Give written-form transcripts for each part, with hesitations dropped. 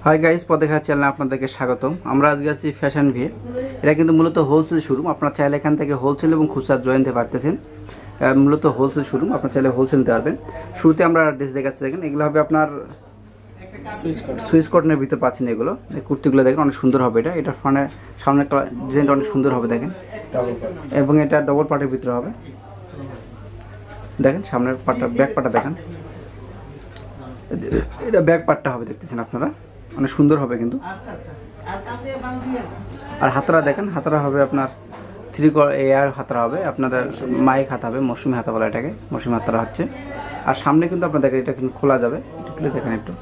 Hi guys, পদেখা চ্যানেলে আপনাদেরকে স্বাগতম। আমরা আজকে আছি ফ্যাশন ভি। এটা কিন্তু মূলত হোলসেল শোরুম। আপনারা চাইলে এখান থেকে হোলসেল এবং খুচরা জয়েন নিতে পারতেছেন। মূলত হোলসেল শোরুম, আপনারা চাইলে হোলসেল নিতে পারবেন। শুরুতে আমরা ড্রেস দেখাচ্ছি, দেখেন এগুলো হবে আপনার সুইস কটনের ভিতর পাচ্ছেন। এগুলো কুর্তিগুলো দেখেন অনেক সুন্দর হবে। এটা সামনে ডিজাইনটা অনেক সুন্দর হবে দেখেন, এবং এটা ডবল পার্টের ভিতরে হবে। দেখেন সামনের পার্টটা, ব্যাক পার্টটা দেখেন, এটা ব্যাক পার্টটা হবে, দেখতেছেন আপনারা অনেক সুন্দর হবে কিন্তু। আর হাতারা দেখেন, হাতারা হবে আপনার 3 এয়ার হাতারা হবে, আপনাদের মাইক হাতা হবে, মৌসুমি হাতা বলা এটাকে, মৌসুমি হাতারা হচ্ছে। আর সামনে কিন্তু আপনার দেখেন এটা কিন্তু খোলা যাবে, এটা খুলে দেখেন একটু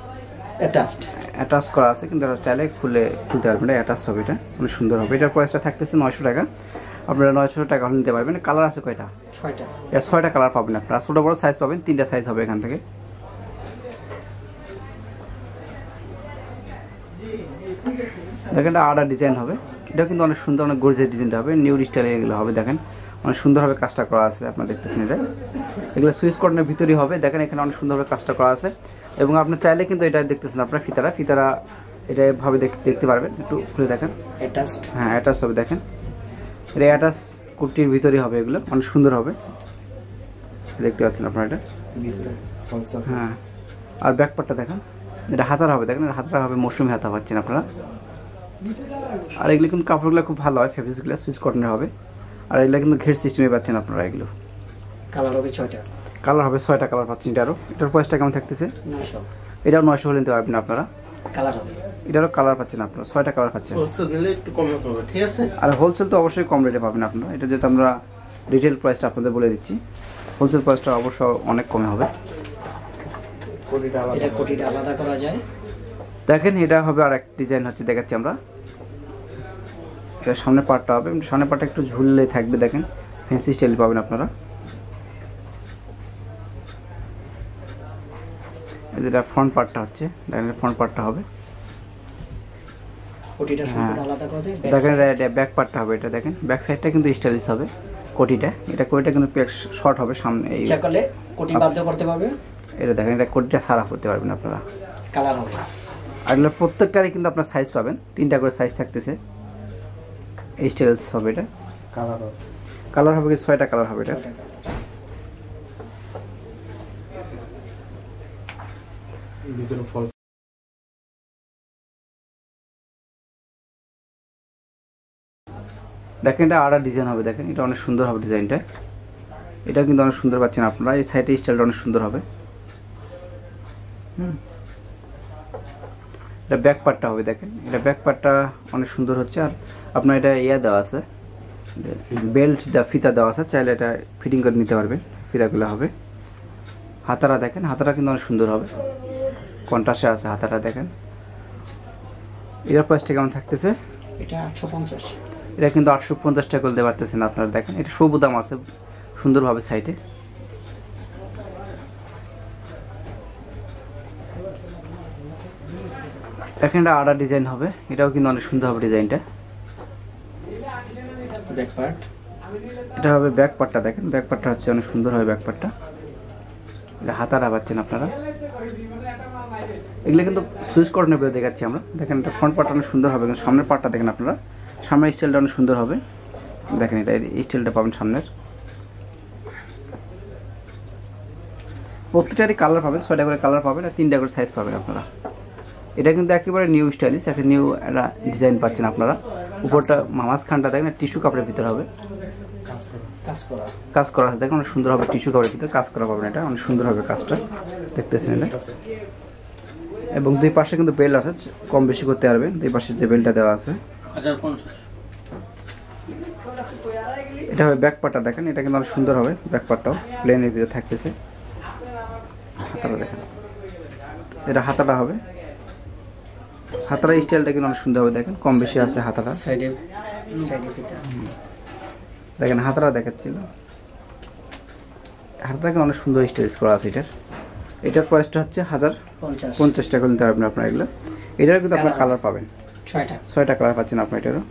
অ্যাটাচ করা আছে, কিন্তু এটা চাইলে খুলতে পারবেন। এটা অ্যাটাচ হবে, এটা অনেক সুন্দর হবে। এটার প্রাইসটা থাকতেছে 900 টাকা। আপনারা 900 টাকা হলে নিতে পারবেন। কালার আছে কয়টা? 6টা। এর 6টা কালার পাবেন আপনারা। ছোট বড় সাইজ পাবেন, 3টা সাইজ হবে এখান থেকে। দেখেন এটা আডা ডিজাইন হবে, এটা কিন্তু অনেক সুন্দর, অনেক গর্জিয়াস ডিজাইনটা হবে, নিউ স্টাইলে এগুলো হবে। দেখেন অনেক সুন্দরভাবে কাজটা করা আছে, আপনারা দেখতেছেন। এটা এগুলো সুইস কটনের ভিতরেই হবে। দেখেন এখানে অনেক সুন্দরভাবে কাজটা করা আছে, এবং আপনি চাইলে কিন্তু এটা দেখতেছেন আপনার ফিতারা এটা ভাবে দেখতে পারবেন। একটু খুলে দেখেন, হ্যাঁ অ্যাটাচ হবে। দেখেন এটা অ্যাটাচ কুর্তির ভিতরেই হবে, এগুলো অনেক সুন্দর হবে, দেখতে পাচ্ছেন আপনারা এটা। হ্যাঁ, আর ব্যাক পার্টটা দেখেন, এটা হাতার হবে। দেখেন হাতাটা হবে মৌসুমি হাতা পাচ্ছেন আপনারা। আর এগুলো কিন্তু কাপড়গুলো খুব ভালো হয়, ফেব্রিক্সগুলো সুইস কটনের হবে। আর এগুলো কিন্তু ঘের সিস্টেমে পাচ্ছেন আপনারা। এগুলো কালার হবে 6টা। কালার হবে 6টা কালার পাচ্ছেন। এটার প্রাইসটা কেমন থাকতেছে? 900। এটাও 900 হলে নিতে পারবেন আপনারা। কালার হবে, এটারও কালার পাচ্ছেন আপনারা, 6টা কালার পাচ্ছেন। হোলসেল নিলে একটু কম হবে, ঠিক আছে? আর হোলসেল তো অবশ্যই কম রেটে পাবেন আপনারা। এটা যেহেতু আমরা রিটেল প্রাইসটা আপনাদের বলে দিচ্ছি, হোলসেল প্রাইসটা অবশ্য অনেক কমে হবে। এটা কোটিটা আলাদা করা যায়। দেখেন এটা হবে আর এক ডিজাইন হচ্ছে, দেখাচ্ছি আমরা। এটা সামনে পার্টটা হবে, সামনে পার্টটা একটু ঝুললে থাকবে। দেখেন ফ্যান্সি স্টাইল পাবেন আপনারা। এটা ফ্রন্ট পার্টটা হচ্ছে, দেখেন ফ্রন্ট পার্টটা হবে। কোটিটা সম্পূর্ণ আলাদা করা যায়। দেখেন এটা ব্যাক পার্টটা হবে। এটা দেখেন ব্যাক সাইডটা কিন্তু স্টাইলিশ হবে কোটিটা। কোটিটা কিন্তু শর্ট হবে সামনে, এই ইচ্ছা করলে কোটি বাধ্য করতে পারবে। এটা দেখেন, এটা কোটিটা সারা করতে পারবেন আপনারা। কালার হবে, আর এগুলো প্রত্যেকটারই কিন্তু আপনার সাইজ পাবেন, 3টা করে সাইজ থাকতেছে। এই স্টাইলস হবে এটা। কালার হবে কি 6টা কালার হবে এটা। দেখেন এটা আড়া ডিজাইন হবে। দেখেন এটা অনেক সুন্দর হবে ডিজাইনটা, এটা কিন্তু অনেক সুন্দর পাচ্ছেন আপনারা। এই সাইডে স্টাইলটা অনেক সুন্দর হবে। এটা ব্যাক পার্টটা হবে। দেখেন এটা ব্যাক পার্টটা অনেক সুন্দর হচ্ছে। আর আপনার এটা দেওয়া আছে, বেল্ট ফিতা দেওয়া আছে, চাইলে এটা ফিটিং করে নিতে পারবেন। ফিতাগুলো হবে। হাতারা দেখেন, হাতারা কিন্তু অনেক সুন্দর হবে, কন্ট্রাস্টে আছে হাতাটা। দেখেন এটার প্রাইসটা কেমন থাকতেছে? এটা 850। এটা কিন্তু 850 টাকা করতে পারতেছেন আপনারা। দেখেন এটা সবুদাম আছে সুন্দরভাবে সাইডে। দেখেন এটা আড়া ডিজাইন হবে, এটাও কিন্তু অনেক সুন্দর হবে ডিজাইনটা। ব্যাক পার্ট, এটা হবে ব্যাক পার্টটা। দেখেন ব্যাক পার্টটা হচ্ছে অনেক সুন্দর হবে ব্যাক পার্টটা। এটা হাতারা পাচ্ছেন আপনারা। এগুলো কিন্তু সুইচ কটনের ভিতরে দেখাচ্ছি আমরা। দেখেন এটা ফ্রন্ট পার্টটা অনেক সুন্দর হবে, কিন্তু সামনের পার্টটা দেখেন আপনারা, সামনের স্টাইলটা অনেক সুন্দর হবে। দেখেন এটা এই স্টাইলটা পাবেন সামনের। প্রত্যেকটারই কালার পাবেন, 6টা করে কালার পাবেন, আর 3টা করে সাইজ পাবেন আপনারা। এটা কিন্তু একেবারে নিউ স্টাইলিশ, একটা নিউ একটা ডিজাইন পাচ্ছেন আপনারা। উপরটা মাঝখানটা দেখেন টিস্যু কাপড়ের ভিতরে হবে, কাজ করা আছে। দেখেন অনেক সুন্দর হবে, টিস্যু কাপড়ের ভিতরে কাজ করা পাবেন। এটা অনেক সুন্দর হবে কাজটা, দেখতেছেন এটা। এবং দুই পাশে কিন্তু বেল্ট আছে, কম বেশি করতে পারবেন। দুই পাশে যে বেল্টটা দেওয়া আছে, এটা হবে ব্যাক পার্টটা। দেখেন এটা কিন্তু অনেক সুন্দর হবে, ব্যাক পার্টটাও প্লেনের ভিতরে থাকতেছে। হাতাটা দেখেন, এটা হাতাটা হবে। হাতার স্টাইলটা কিন্তু অনেক সুন্দর হবে। দেখেন কম বেশি আছে হাতাটা, সাইডে ফিতা। দেখেন হাতাটা দেখাচ্ছিল, হাতাটাকে অনেক সুন্দর স্টাইলিশ করা আছে। এটার প্রাইসটা হচ্ছে 1050 টাকা নিতে পারবেন আপনারা এগুলো। এটার কিন্তু আপনার কালার পাবেন 6টা কালার পাচ্ছেন আপনার। এটারও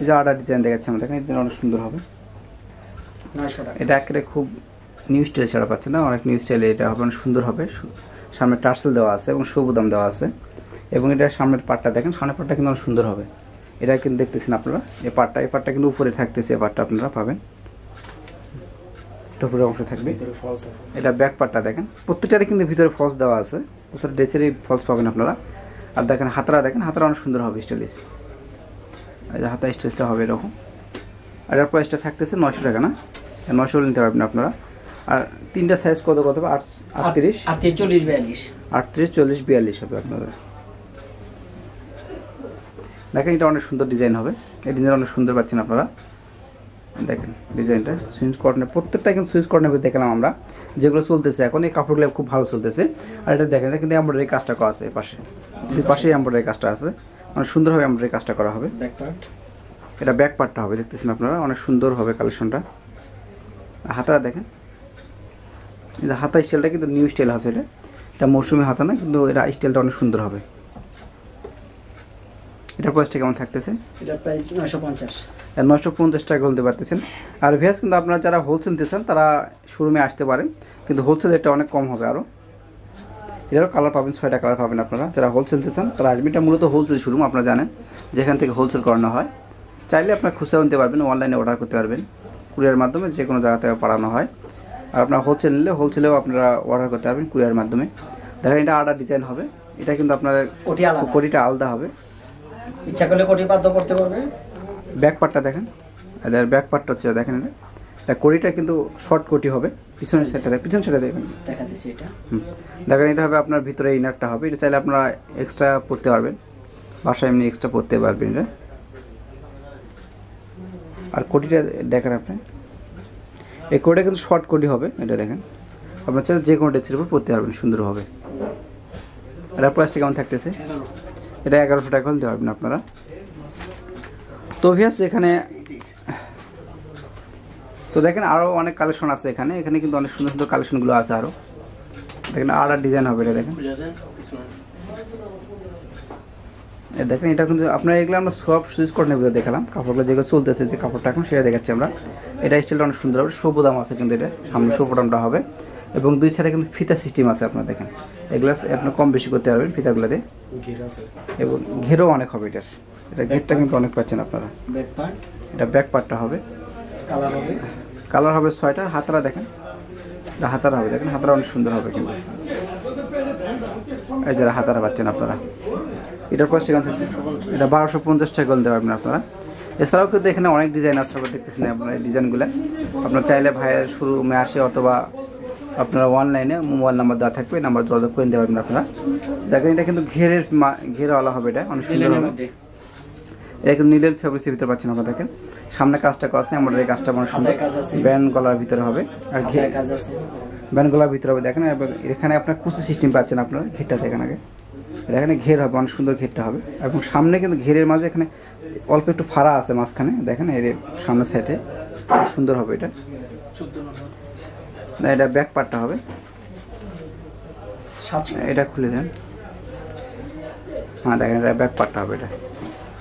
যে আড়া ডিজাইন দেখাচ্ছি আমরা, দেখেন এটা অনেক সুন্দর হবে। 900 টাকা। এটা একেবারে খুব নিউ স্টাইল ছাড়া পাচ্ছেন না, অনেক নিউ স্টাইলে এটা হবে, অনেক সুন্দর হবে। সামনে টার্সেল দেওয়া আছে এবং সবুদাম দেওয়া আছে এবং এটা সামনের পাটটা দেখেন, সামনের পাটটা কিন্তু অনেক সুন্দর হবে। এটা কিন্তু দেখতেছেন আপনারা, এই পাটটা কিন্তু উপরে থাকতেছে, এই পাটটা আপনারা পাবেন, উপরের অংশ থাকবে। এটা ব্যাক পাটটা দেখেন, প্রত্যেকটারই কিন্তু ভিতরে ফলস দেওয়া আছে, প্রত্যেকটা ড্রেসেরই ফলস পাবেন আপনারা। আর দেখেন হাতারা, দেখেন হাতারা অনেক সুন্দর হবে স্টাইলিশ, এই যে হাতা স্টাইলটা হবে এরকম। আর এর প্রাইসটা থাকতেছে 900 টাকা, না 900 নিতে পারবেন আপনারা। আর তিনটা সাইজ কত হবে? 38, 40, 42, 38, 40, 42 হবে আপনাদের। দেখেন এটা অনেক সুন্দর ডিজাইন হবে, এই ডিজাইন অনেক সুন্দর পাচ্ছেন আপনারা। দেখেন ডিজাইনটা সুইচ কটনের, প্রত্যেকটা কিন্তু সুইচ কটনের দেখলাম আমরা, যেগুলো চলতেছে এখন এই কাপড়গুলো খুব ভালো চলতেছে। আর এটা দেখেন কিন্তু এমব্রয়ডারি কাজটা করা আছে, পাশে দুই পাশেই এমব্রয়ডারি কাজটা আছে, অনেক সুন্দরভাবে এমব্রয়ডারি কাজটা করা হবে। ব্যাক পার্ট, এটা ব্যাক পার্টটা হবে, দেখতেছেন আপনারা অনেক সুন্দর হবে কালেকশনটা। হাতারা দেখেন, এটা হাতা স্টাইলটা কিন্তু নিউ স্টাইল আছে, এটা মৌসুমি হাতা না, কিন্তু এটা স্টাইলটা অনেক সুন্দর হবে। এটার প্রাইসটা কেমন থাকতেছে? এটার প্রাইস 950, 950 টাকা বলতে পারতেছেন। আর ভিউয়ার্স কিন্তু আপনারা যারা হোলসেল নিতে চান তারা শোরুমে আসতে পারেন, কিন্তু হোলসেল এটা অনেক কম হবে আরও। এটারও কালার পাবেন, 6টা কালার পাবেন আপনারা। যারা হোলসেল নিতে চান তারা আসবেন, এটা মূলত হোলসেল শোরুম, আপনারা জানেন যেখান থেকে হোলসেল করানো হয়। চাইলে আপনারা খুচরা নিতে পারবেন, অনলাইনে অর্ডার করতে পারবেন, কুরিয়ার মাধ্যমে যে কোনো জায়গা থেকে পাঠানো হয়। আর আপনারা হোলসেল নিলে হোলসেলেও আপনারা অর্ডার করতে পারবেন কুরিয়ার মাধ্যমে। দেখেন এটা আলাদা ডিজাইন হবে, এটা কিন্তু আপনাদের কোটিটা আলাদা হবে, ইচ্ছা করলে কোটি বাধ্য করতে পারবে। ব্যাক পার্টটা দেখেন, এদের ব্যাক পার্টটা হচ্ছে দেখেন, এটা কোটিটা কিন্তু শর্ট কোটি হবে, পিছনের সাইডটা দেখেন, পিছনের সাইডটা দেখেন দেখা দিচ্ছি এটা। দেখেন এটা হবে আপনার ভিতরে ইনারটা হবে, এটা চাইলে আপনারা এক্সট্রা পরতে পারবেন, বাসায় এমনি এক্সট্রা পরতে পারবেন এটা। আর কোটিটা দেখেন আপনি, এই কোটিটা কিন্তু শর্ট কোটি হবে, এটা দেখেন আপনার চাইলে যে কোনো ড্রেসের উপর পরতে পারবেন, সুন্দর হবে। এটা প্রাইসটা কেমন থাকতেছে? এটা 1100 টাকা দিতে পারবেন আপনারা। তো ভিউয়ার্স এখানে তো দেখেন আরও অনেক কালেকশন আছে এখানে, এখানে কিন্তু অনেক সুন্দর সুন্দর কালেকশনগুলো আছে আরও। দেখেন আলাদা ডিজাইন হবে, এটা দেখেন, দেখেন এটা কিন্তু আপনার এগুলো আমরা সব সুইচ কটনের ভিতরে দেখালাম, কাপড়গুলো যেগুলো চলতেছে যে কাপড়টা এখন সেটা দেখাচ্ছি আমরা। এটা স্টাইলটা অনেক সুন্দর হবে, সবুদাম আছে কিন্তু, এটা সামনে সবুদামটা হবে এবং দুই সাইডে কিন্তু ফিতা সিস্টেম আছে আপনার। দেখেন এগুলো আপনি কম বেশি করতে পারবেন ফিতাগুলোতে, এবং ঘেরও অনেক হবে এটার, এটা ঘেরটা কিন্তু অনেক পাচ্ছেন আপনারা। ব্যাক পার্ট, এটা ব্যাক পার্টটা হবে, কালার হবে 6টা। হাতারা দেখেন, এটা হাতারা হবে, দেখেন হাতারা অনেক সুন্দর হবে কিন্তু, এই যারা হাতারা পাচ্ছেন আপনারা। এটার প্রাইস কেমন থাকবে? এটা 1250 টাকা দিতে পারবেন আপনারা। এছাড়াও কিন্তু এখানে অনেক ডিজাইন আছে, আপনারা দেখতেছেন আপনারা এই ডিজাইনগুলো। আপনারা চাইলে ভাইয়ের শোরুমে আসে অথবা আপনারা অনলাইনে মোবাইল নাম্বার দেওয়া থাকবে, নাম্বার যোগাযোগ করে নিতে পারবেন আপনারা। দেখেন এটা কিন্তু ঘেরওয়ালা হবে, এটা অনেক সুন্দর হবে। এটা কিন্তু নীলের ফেব্রিক্সের ভিতরে পাচ্ছেন আপনারা। দেখেন সামনে কাজটা করা আছে, আমাদের এই কাজটা অনেক সুন্দর, ব্যান্ড গলার ভিতরে হবে, আর ব্যান্ড গলার ভিতরে হবে। দেখেন এখানে আপনার কুচি সিস্টেম পাচ্ছেন আপনারা, ঘেরটা দেখেন আগে, এখানে ঘের হবে, অনেক সুন্দর ঘেরটা হবে। এবং সামনে কিন্তু ঘেরের মাঝে এখানে অল্প একটু ফাড়া আছে মাঝখানে, দেখেন এর সামনের সাইডে সুন্দর হবে এটা। এটা ব্যাক পার্টটা হবে, এটা খুলে দেন, হ্যাঁ দেখেন এটা ব্যাক পার্টটা হবে।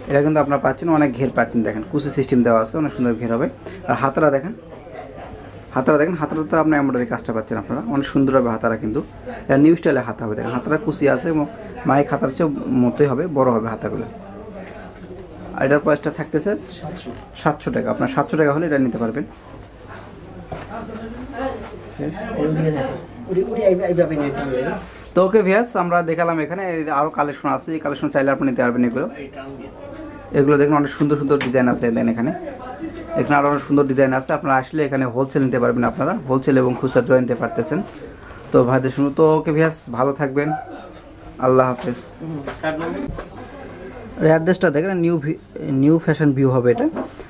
এটা কিন্তু আপনারা পাচ্ছেন অনেক ঘের পাচ্ছেন, দেখেন কুচি সিস্টেম দেওয়া আছে, অনেক সুন্দর ঘের হবে। আর হাতারা দেখেন, হাতারাতে আপনার এমব্রয়ডারি কাজটা পাচ্ছেন আপনারা, অনেক সুন্দর হবে হাতারা, কিন্তু এটা নিউ স্টাইলে হাতা হবে। দেখেন হাতারা কুচি আছে এবং মাইক হাতার চেয়ে মতোই হবে, বড় হবে হাতাগুলো। আর এটার প্রাইসটা থাকতেছে 700 টাকা। আপনার 700 টাকা হলে এটা নিতে পারবেন। তো ওকে ভিউয়ার্স, আমরা দেখালাম এখানে আরো কালেকশন আছে, এই কালেকশন চাইলে আপনি নিতে পারবেন। এগুলো দেখুন অনেক সুন্দর সুন্দর ডিজাইন আছে, দেন এখানে আরো অনেক সুন্দর ডিজাইন আছে। আপনারা আসলে এখানে হোলসেল নিতে পারবেন, আপনারা হোলসেল এবং খুচরা জয়েন নিতে পারতেছেন। তো ভাইদের শুনুন। তো ওকে ভিউয়ার্স, ভালো থাকবেন, আল্লাহ হাফেজ। অ্যাড্রেসটা দেখেন নিউ ফ্যাশন ভিউ হবে এটা।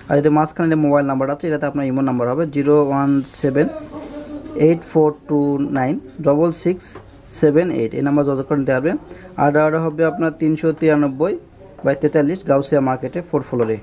আর এটা মাঝখানে যে মোবাইল নাম্বার আছে, এটাতে আপনার ইমো নাম্বার হবে 01784296678। এই নাম্বার যত করে নিতে পারবেন। আর অর্ডার হবে আপনার 393/43 গাউসিয়া মার্কেটে 4th ফ্লোরে।